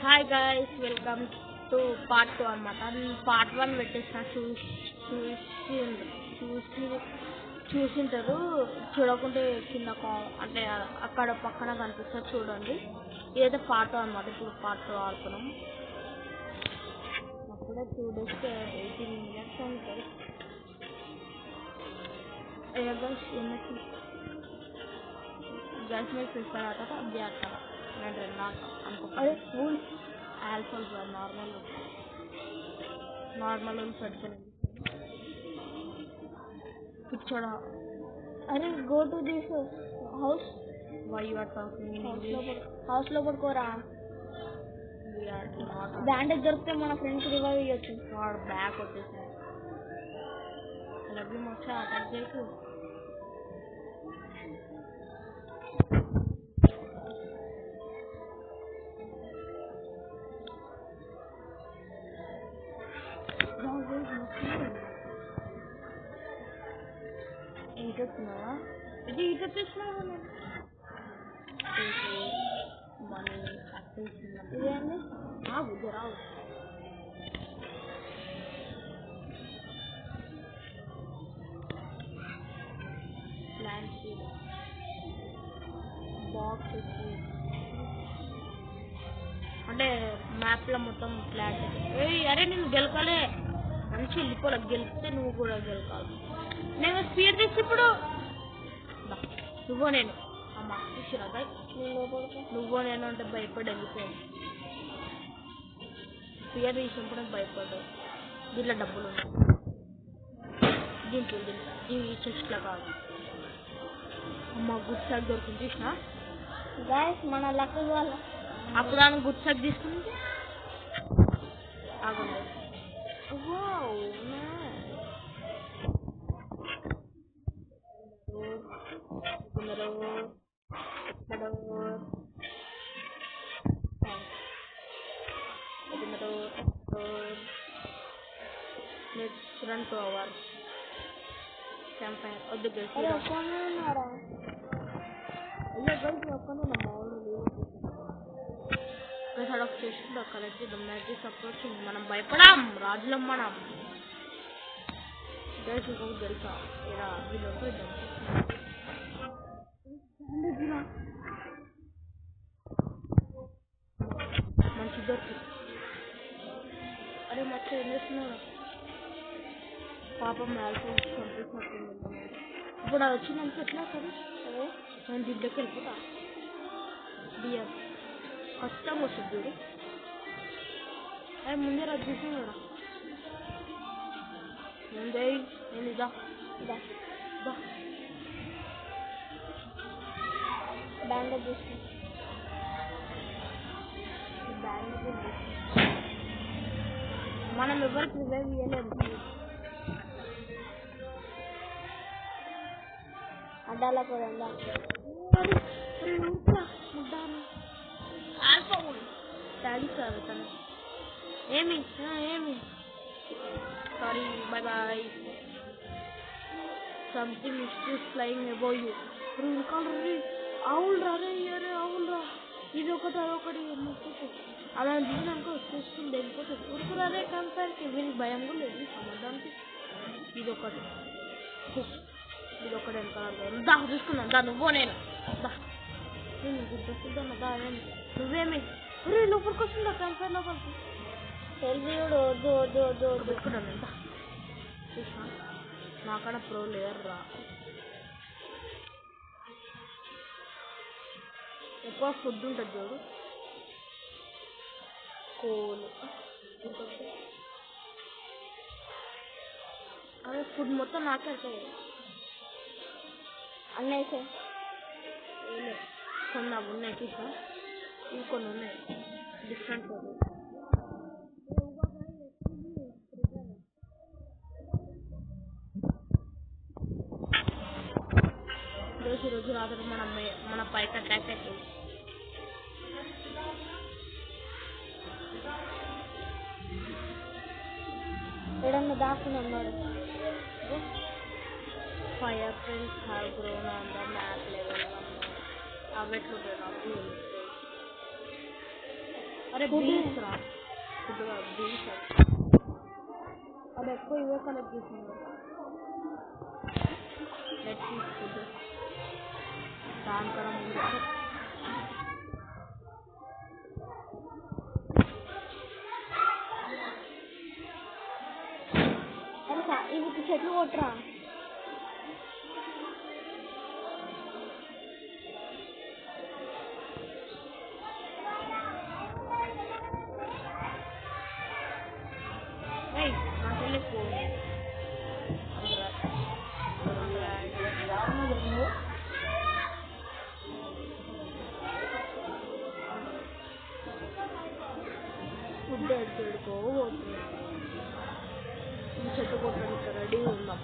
Hi guys, welcome to part 2 అనమాట. Part 1 పెట్టేసిన చూసింటారు. చూడకుంటే కింద అంటే అక్కడ పక్కన కనిపిస్తుంది చూడండి. ఇదైతే పార్ట్ 2 అనమాట. ఇప్పుడు పార్ట్ 2 ఆడుతున్నాం. అప్పుడే 2 డేస్కి 18 minutes ఉంటాయి. గర్ల్స్ में प्रिफर आता था, अब भी आता था. मैं डरना हमको अरे फूल अल्फा नॉर्मल పెట్టుకోండి. కూర్చోడా. అరే go to this house. Why you are talking? House లో పడుకోరా. బ్యాండేజ్ దొరికితే మన ఫ్రెండ్స్ రివైవ్ ఇవ్వచ్చు. వాడు బ్యాక్ వచ్చేసాడు. లవ్లీ వచ్చా అటాక్ చేయకు. ఇంకొస్తున్నావా? ఇది ఇటు వచ్చేసినావా? ఇదేంటి? రావు ప్లాంట్ బాక్స్ అంటే మ్యాప్లో మొత్తం ప్లాంట్. అరే నేను గెలకాలే, మంచి వెళ్ళిపోలే. గెలిస్తే నువ్వు కూడా గెలకాలి. నేను స్పీడ్ తీసి ఇప్పుడు నువ్వు నేను అమ్మ చూసిరా బాయ్. నువ్వు నేను అంటే భయపడి వెళ్ళిపోయాను. స్పీడ్ తీసినప్పుడు భయపడ్డావు. దీంట్లో డబ్బులు ఉన్నాయి. దీంట్లో ఈ చెస్ట్లో కాదు. అమ్మ గుడ్ సాక్ దొరికింది చూసినా గైస్, మన లక్ వాళ్ళ అప్పుడు ఆమె గుడ్ సాక్ తీసుకుంది. ఆగండి. Let's run to our campfire. వద్దు గైస్, ఉన్నారా? అయ్యో గైస్ ఒక్కనే నా మామూలు సడక్ చేసి కలెక్ట్ చేద్దాం. Magic approach. మనం భయపడాం, రాజులం మనం. గైస్ ఇంకొకటి తెలుసా? ఇలా వీళ్ళతో మంచి దొరికి. అరే మచ్చ ఏం చేస్తున్నాడు పాపం? మ్యాల్ఫో పంపిస్తున్నట్టుంది. ఇప్పుడు అది వచ్చిందంటే ఎట్లా సరే? అదే నేను దీంట్లోకి వెళ్ళిపోతా. బియ్యం కష్టంగా వస్తుంది చూడు. అరే ముందే రద్దు చూస్తున్నాడా? ముందే నేను ఇదా ఇదా ఇదా బ్యాండేజ్ చూసి మనం ఎవరికి రివైవ్ ఇవ్వలేదు. అడ్డాల కూడా డాడీ సార్ తను ఏమి sorry bye boy. Something is flying above you. అవును రే, అరే అవును రా. ఇది ఒకటి అదొకటి అలా దిగినాక వచ్చేస్తుంది. వెళ్ళిపోతే ఉరుకురారే కంపేర్కి వీరికి భయం కూడా లేదు సమాధానికి. ఇదొకటి వెనకాల దా చూసుకున్నాం. దా నువ్వు నేను దా గుడ్డ దా. నువ్వేమి లోపలికి వస్తుందా కంపేర్ లోపలికి? తెలియడు. వద్దు వద్దు వద్దు వద్దు పెట్టుకున్నాను. ఎంత చూసా నాకన్నా ప్రో లేరు రా. ఎక్కువ ఫుడ్ ఉంటుంది చూడు. కోలు అదే ఫుడ్ మొత్తం నాకే అవుతాయి. అన్నయ్య కొన్ని అవి ఉన్నాయి చూసా. ఇవి కొన్ని ఉన్నాయి డిఫరెంట్. రోజు రాత్రి మన పైకి అటాక్ అవుతుంది. ఎడన్నా దాక్కుని ఉన్నాడు. Fireflies have grown on the map level. అవెట్లుంటాయి నాకు అరే Food. బీన్స్ రా ఫుడ్ బీన్స్ అది ఎక్కువ ఇవే కలెక్ట్ చేస్తున్నారు లెట్ ఫుడ్ దానికన్నా ముందు అరే ఇవి చెట్లు కొట్టరా ఫుడ్ ఎడుకో చెట్టు కొట్టడానికి రెడీ ఉన్నాం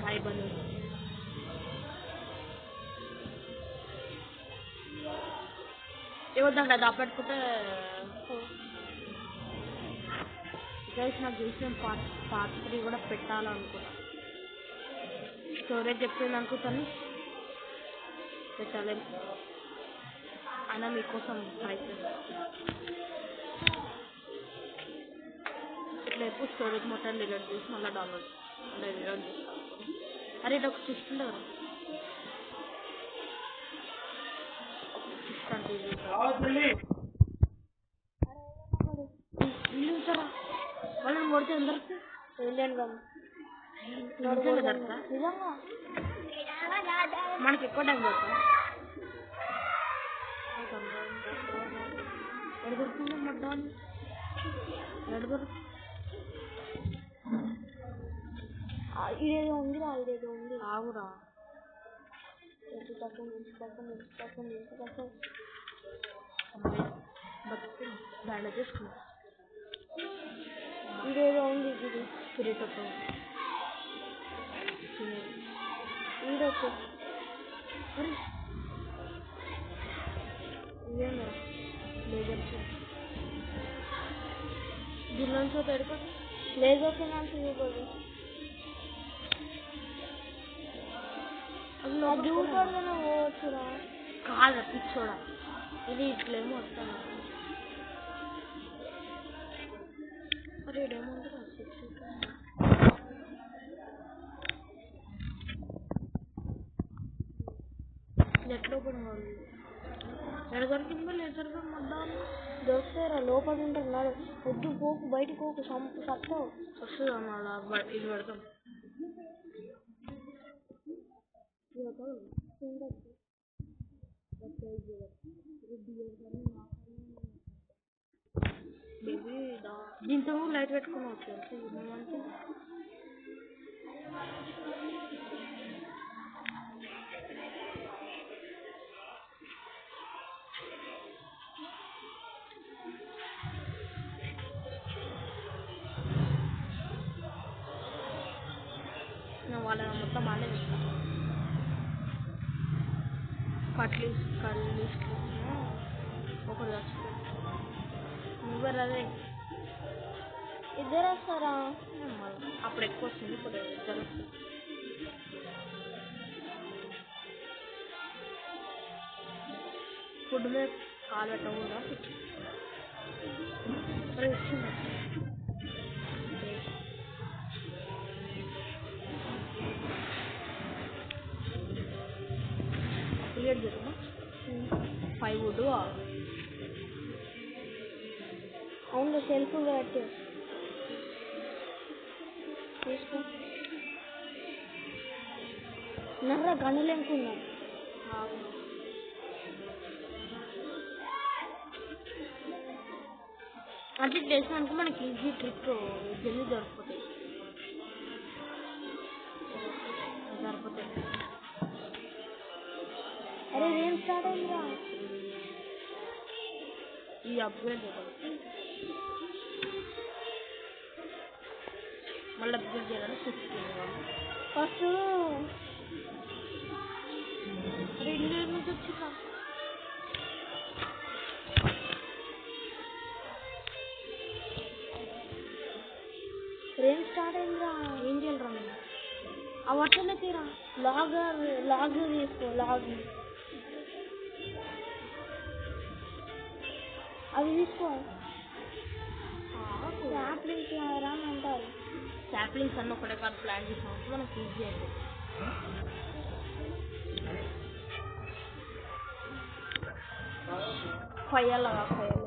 బాయ్ బను ఇవ్వద్దండి అది అప్పటికుంటే గైస్ నాకు తెలిసిన పార్ట్ 3 కూడా పెట్టాలనుకున్నా స్టోరేజ్ చెప్పింది అనుకుంటాను పెట్టాలి అయినా మీకోసం ప్రయత్నం ఇట్లా ఎప్పుడు స్టోరేజ్ మొత్తం డిలీట్ చేసి మళ్ళీ డౌన్లోడ్ చేసుకోవాలి అరే ఇది ఒక సిస్ట్ ఉండదు సిస్ట్ అంటే ఇల్లు ఉంటారా వాళ్ళని కొడితే అందరికి ఏలియన్ గన్ నిజంగా దొరకదా నిజంగా మనకి ఎక్కువ టైం పడుతుంది ఎక్కడ దొరుకుతుంది మడ్డాన్ని ఎక్కడ దొరుకుతుంది ఇదేదో ఉంది రా ఇదేదో ఉంది ఆవురా బ్యాండ్ చేసుకున్నా ఇదేదో ఉంది ఇది స్పిరిట్ ఈడొచ్చు ఇదేందా లేజర్ దీనిలో పెడుతుంది లేజర్ ఫినాన్స్ ఇవ్వకూడదు అది చూడగానే పోవచ్చురా కాదు పిచ్చోడా ఇది ఇట్లేమో వస్తాను అరే ఏమంటారు ఎట్లా కూడా వాళ్ళు ఎక్కడ దొరికిందో లేజర్ మద్దాలు దొరుకుతారా లోపల ఉంటున్నాడు వద్దు పోకు బయటికి పోకు సత్తావు వస్తుంది అన్నమాట ఇది పెడతాం దీంతో లైట్ పెట్టుకుని వచ్చి వాళ్ళ మొత్తం వాళ్ళే ఇస్తాను కళ్ళు ఒకరు చచ్చిపోయి నువ్వరు అదే ఇద్దరు వస్తారా అప్పుడు ఎక్కువ వస్తుంది ఇప్పుడు ఇద్దరు ఫుడ్ మీద కాలు పెట్టకూడదా మరి వచ్చిందా క్లియర్ చేద్దామా 5 వుడ్ అవును సెల్ఫ్ కట్టి తీసుకో నర్ర గనులు ఎంకున్నా అది చేసినాక మనకి ఈజీ ట్రిప్ జల్దీ దొరికిపోతాయి అరే ఏం స్టార్ట్ అయిందిరా ఈ అప్గ్రేడ్ మళ్ళీ అప్గ్రేడ్ చేయాలని 16 ఫస్ట్ రెండు నుంచి వచ్చిందా ఏం స్టార్ట్ అయిందిరా ఏం చేయాలరా నేను ఆ వర్షంలో తీరా లాగ్ తీసుకో లాగ్ అవి తీసుకో. సాప్లింగ్స్ రా అని అంటారు. సాప్లింగ్స్ అన్న ఒకటే కాదు ప్లాన్ చేసాం మనకు ఈజీ అయితే. కొయ్యాలగా కొయ్యాలి.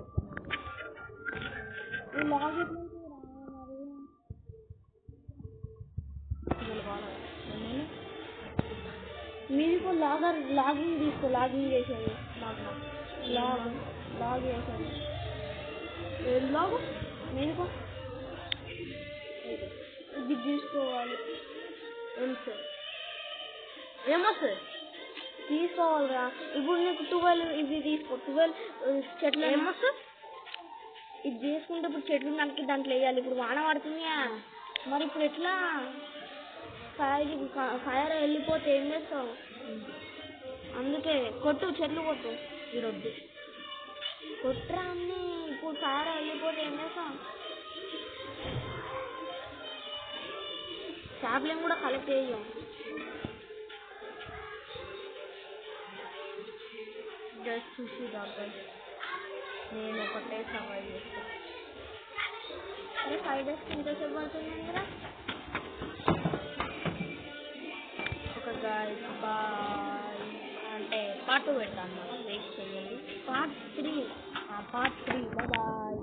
లాగ్ మీరు లాగింగ్ తీసుకో. లాగింగ్ చేసేది లాగ్ చేసేది ఏం లాగు మీకు ఇది తీసుకోవాలి. ఏం సార్ ఏమొస్తుంది తీసుకోవాలిరా. ఇప్పుడు నీకు 12 ఇది తీసుకో. 12 చెట్లు ఏమొస్తుంది ఇది తీసుకుంటే ఇప్పుడు చెట్లు నరికి దాంట్లో వేయాలి. ఇప్పుడు వాన పడుతుంది మరి ఇప్పుడు ఎట్లా ఫైర్ వెళ్ళిపోతే ఏం చేస్తావు? అందుకే కొట్టు, చెట్లు కొట్టు. ఈరోజు కొట్టురా అన్ని. ఇప్పుడు ఫైర్ వెళ్ళిపోతే ఏం చేస్తావు? సాప్లింగ్ కూడా కలెక్ట్ చేయం. జస్ట్ చూసి దాకా నేను ఒకటే సర్వైవ్ చేస్తాను. అరే 5 days ఎంతసేపు పడుతుంది కదా? ఒక గాయస్ బాయ్ అంటే పార్ట్ 2 పెడతాను. వెయిట్ చేయండి. Part 3 bye.